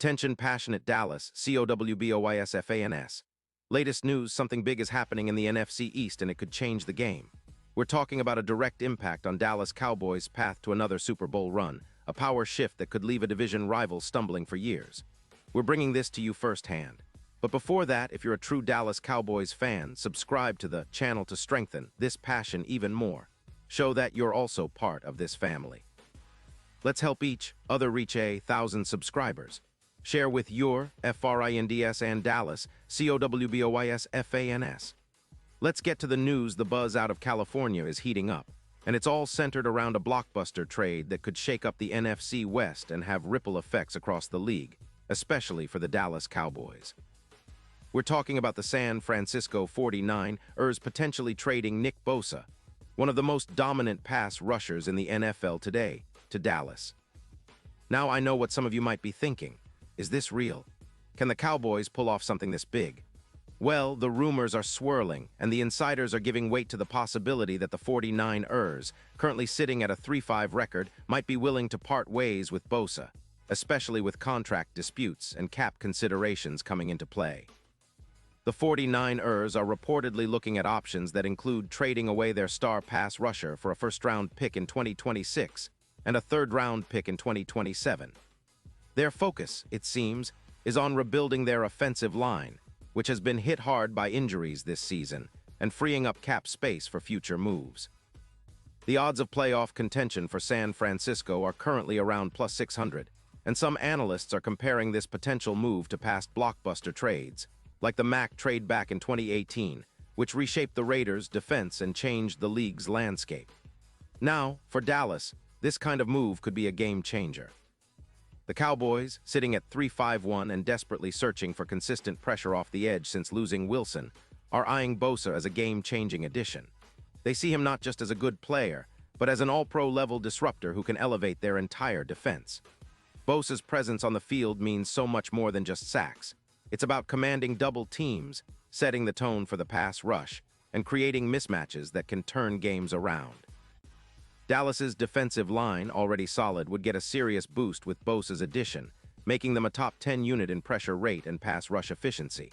Attention passionate Dallas, Cowboys fans. Latest news, something big is happening in the NFC East and it could change the game. We're talking about a direct impact on Dallas Cowboys' path to another Super Bowl run, a power shift that could leave a division rival stumbling for years. We're bringing this to you firsthand. But before that, if you're a true Dallas Cowboys fan, subscribe to the channel to strengthen this passion even more. Show that you're also part of this family. Let's help each other reach 1,000 subscribers. Share with your friends and Dallas, Cowboys fans. Let's get to the news. The buzz out of California is heating up, and it's all centered around a blockbuster trade that could shake up the NFC West and have ripple effects across the league, especially for the Dallas Cowboys. We're talking about the San Francisco 49ers potentially trading Nick Bosa, one of the most dominant pass rushers in the NFL today, to Dallas. Now I know what some of you might be thinking. Is this real? Can the Cowboys pull off something this big? Well, the rumors are swirling, and the insiders are giving weight to the possibility that the 49ers, currently sitting at a 3-5 record, might be willing to part ways with Bosa, especially with contract disputes and cap considerations coming into play. The 49ers are reportedly looking at options that include trading away their star pass rusher for a first-round pick in 2026 and a third-round pick in 2027. Their focus, it seems, is on rebuilding their offensive line, which has been hit hard by injuries this season, and freeing up cap space for future moves. The odds of playoff contention for San Francisco are currently around plus 600, and some analysts are comparing this potential move to past blockbuster trades, like the Mack trade back in 2018, which reshaped the Raiders' defense and changed the league's landscape. Now, for Dallas, this kind of move could be a game-changer. The Cowboys, sitting at 3-5-1 and desperately searching for consistent pressure off the edge since losing Wilson, are eyeing Bosa as a game-changing addition. They see him not just as a good player, but as an all-pro level disruptor who can elevate their entire defense. Bosa's presence on the field means so much more than just sacks. It's about commanding double teams, setting the tone for the pass rush, and creating mismatches that can turn games around. Dallas's defensive line, already solid, would get a serious boost with Bosa's addition, making them a top 10 unit in pressure rate and pass rush efficiency.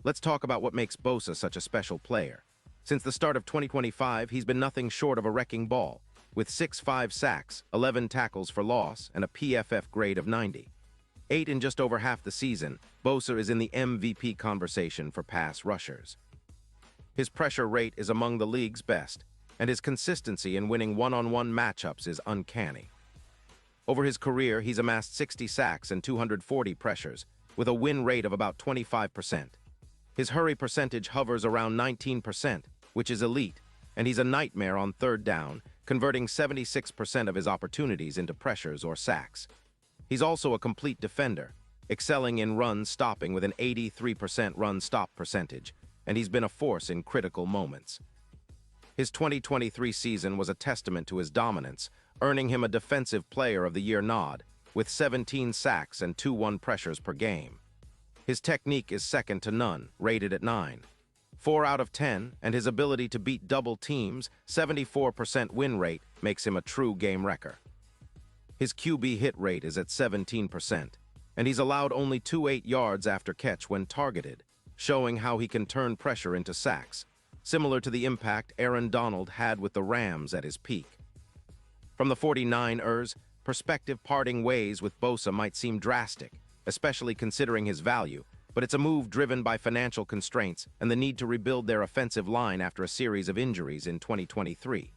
Let's talk about what makes Bosa such a special player. Since the start of 2025, he's been nothing short of a wrecking ball, with 6.5 sacks, 11 tackles for loss, and a PFF grade of 90. 8 in just over half the season, Bosa is in the MVP conversation for pass rushers. His pressure rate is among the league's best, and his consistency in winning one-on-one matchups is uncanny. Over his career, he's amassed 60 sacks and 240 pressures, with a win rate of about 25%. His hurry percentage hovers around 19%, which is elite, and he's a nightmare on third down, converting 76% of his opportunities into pressures or sacks. He's also a complete defender, excelling in run stopping with an 83% run-stop percentage, and he's been a force in critical moments. His 2023 season was a testament to his dominance, earning him a Defensive Player of the Year nod, with 17 sacks and 2-1 pressures per game. His technique is second to none, rated at 9. 4 out of 10, and his ability to beat double teams, 74% win rate, makes him a true game wrecker. His QB hit rate is at 17%, and he's allowed only 2 yards after catch when targeted, showing how he can turn pressure into sacks, similar to the impact Aaron Donald had with the Rams at his peak. From the 49ers' perspective, parting ways with Bosa might seem drastic, especially considering his value, but it's a move driven by financial constraints and the need to rebuild their offensive line after a series of injuries in 2023.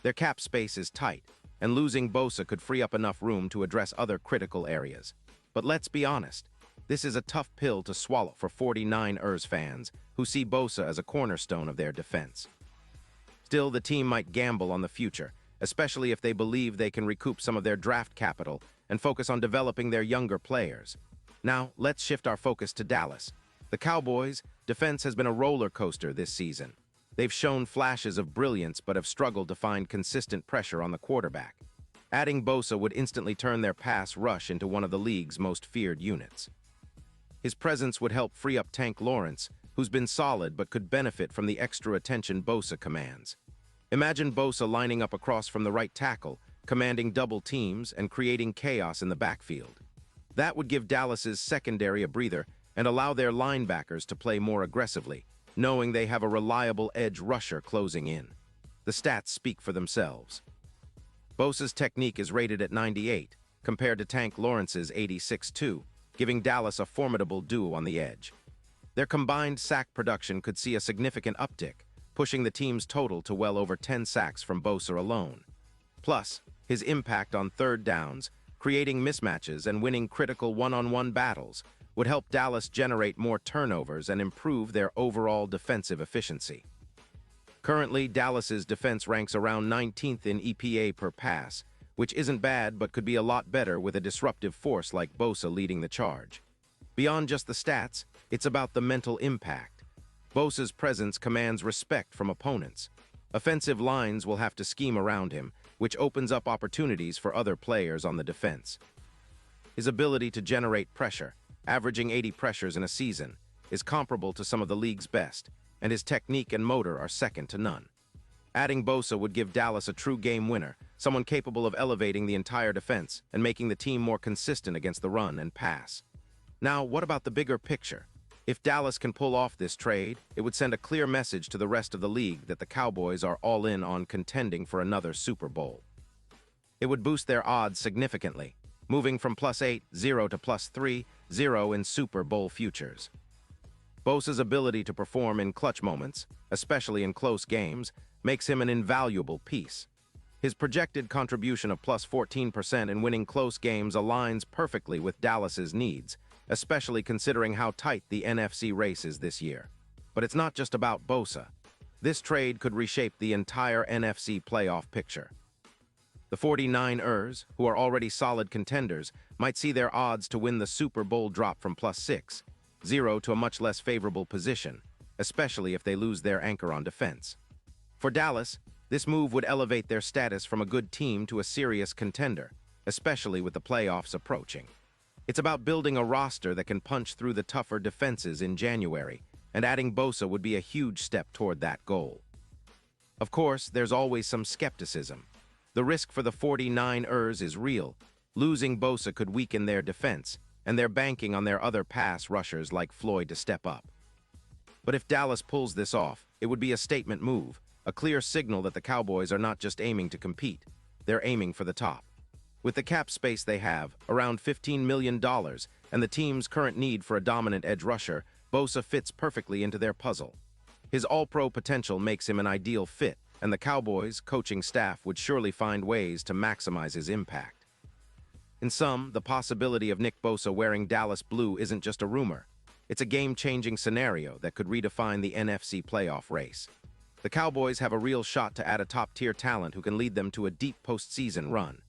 Their cap space is tight, and losing Bosa could free up enough room to address other critical areas. But let's be honest, this is a tough pill to swallow for 49ers fans who see Bosa as a cornerstone of their defense. Still, the team might gamble on the future, especially if they believe they can recoup some of their draft capital and focus on developing their younger players. Now, let's shift our focus to Dallas. The Cowboys' defense has been a roller coaster this season. They've shown flashes of brilliance but have struggled to find consistent pressure on the quarterback. Adding Bosa would instantly turn their pass rush into one of the league's most feared units. His presence would help free up Tank Lawrence, who's been solid but could benefit from the extra attention Bosa commands. Imagine Bosa lining up across from the right tackle, commanding double teams and creating chaos in the backfield. That would give Dallas's secondary a breather and allow their linebackers to play more aggressively, knowing they have a reliable edge rusher closing in. The stats speak for themselves. Bosa's technique is rated at 98, compared to Tank Lawrence's 86-2, giving Dallas a formidable duo on the edge. Their combined sack production could see a significant uptick, pushing the team's total to well over 10 sacks from Bosa alone. Plus, his impact on third downs, creating mismatches and winning critical one-on-one battles, would help Dallas generate more turnovers and improve their overall defensive efficiency. Currently, Dallas's defense ranks around 19th in EPA per pass, which isn't bad but could be a lot better with a disruptive force like Bosa leading the charge. Beyond just the stats, it's about the mental impact. Bosa's presence commands respect from opponents. Offensive lines will have to scheme around him, which opens up opportunities for other players on the defense. His ability to generate pressure, averaging 80 pressures in a season, is comparable to some of the league's best, and his technique and motor are second to none. Adding Bosa would give Dallas a true game winner, someone capable of elevating the entire defense and making the team more consistent against the run and pass. Now, what about the bigger picture? If Dallas can pull off this trade, it would send a clear message to the rest of the league that the Cowboys are all in on contending for another Super Bowl. It would boost their odds significantly, moving from +8-0 to +3-0 in Super Bowl futures. Bosa's ability to perform in clutch moments, especially in close games, makes him an invaluable piece. His projected contribution of +14% in winning close games aligns perfectly with Dallas's needs, especially considering how tight the NFC race is this year. But it's not just about Bosa. This trade could reshape the entire NFC playoff picture. The 49ers, who are already solid contenders, might see their odds to win the Super Bowl drop from +6-0 to a much less favorable position, especially if they lose their anchor on defense. For Dallas, this move would elevate their status from a good team to a serious contender, especially with the playoffs approaching. It's about building a roster that can punch through the tougher defenses in January, and adding Bosa would be a huge step toward that goal. Of course, there's always some skepticism. The risk for the 49ers is real. Losing Bosa could weaken their defense, and they're banking on their other pass rushers like Floyd to step up. But if Dallas pulls this off, it would be a statement move, a clear signal that the Cowboys are not just aiming to compete, they're aiming for the top. With the cap space they have, around $15 million, and the team's current need for a dominant edge rusher, Bosa fits perfectly into their puzzle. His all-pro potential makes him an ideal fit, and the Cowboys' coaching staff would surely find ways to maximize his impact. In sum, the possibility of Nick Bosa wearing Dallas blue isn't just a rumor. It's a game-changing scenario that could redefine the NFC playoff race. The Cowboys have a real shot to add a top-tier talent who can lead them to a deep postseason run.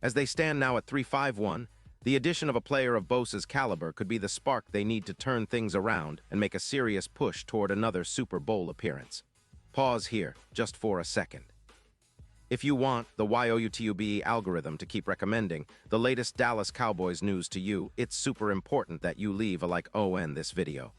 As they stand now at 3-5-1, the addition of a player of Bosa's caliber could be the spark they need to turn things around and make a serious push toward another Super Bowl appearance. Pause here, just for a second. If you want the YOUTUBE algorithm to keep recommending the latest Dallas Cowboys news to you, it's super important that you leave a like on this video.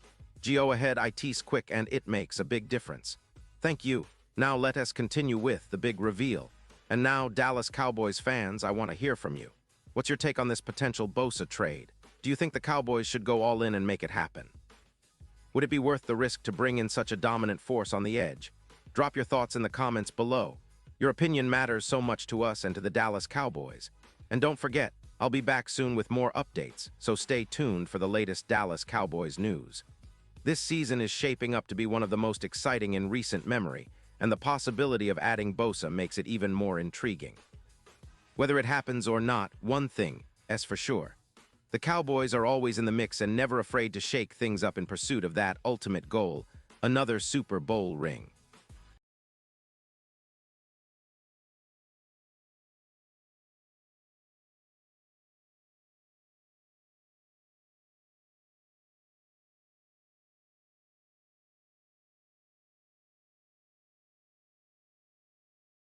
Go ahead, it's quick and it makes a big difference. Thank you. Now let us continue with the big reveal. And now, Dallas Cowboys fans, I want to hear from you. What's your take on this potential Bosa trade? Do you think the Cowboys should go all in and make it happen? Would it be worth the risk to bring in such a dominant force on the edge? Drop your thoughts in the comments below. Your opinion matters so much to us and to the Dallas Cowboys. And don't forget, I'll be back soon with more updates, so stay tuned for the latest Dallas Cowboys news. This season is shaping up to be one of the most exciting in recent memory, and the possibility of adding Bosa makes it even more intriguing. Whether it happens or not, one thing is for sure. The Cowboys are always in the mix and never afraid to shake things up in pursuit of that ultimate goal, another Super Bowl ring.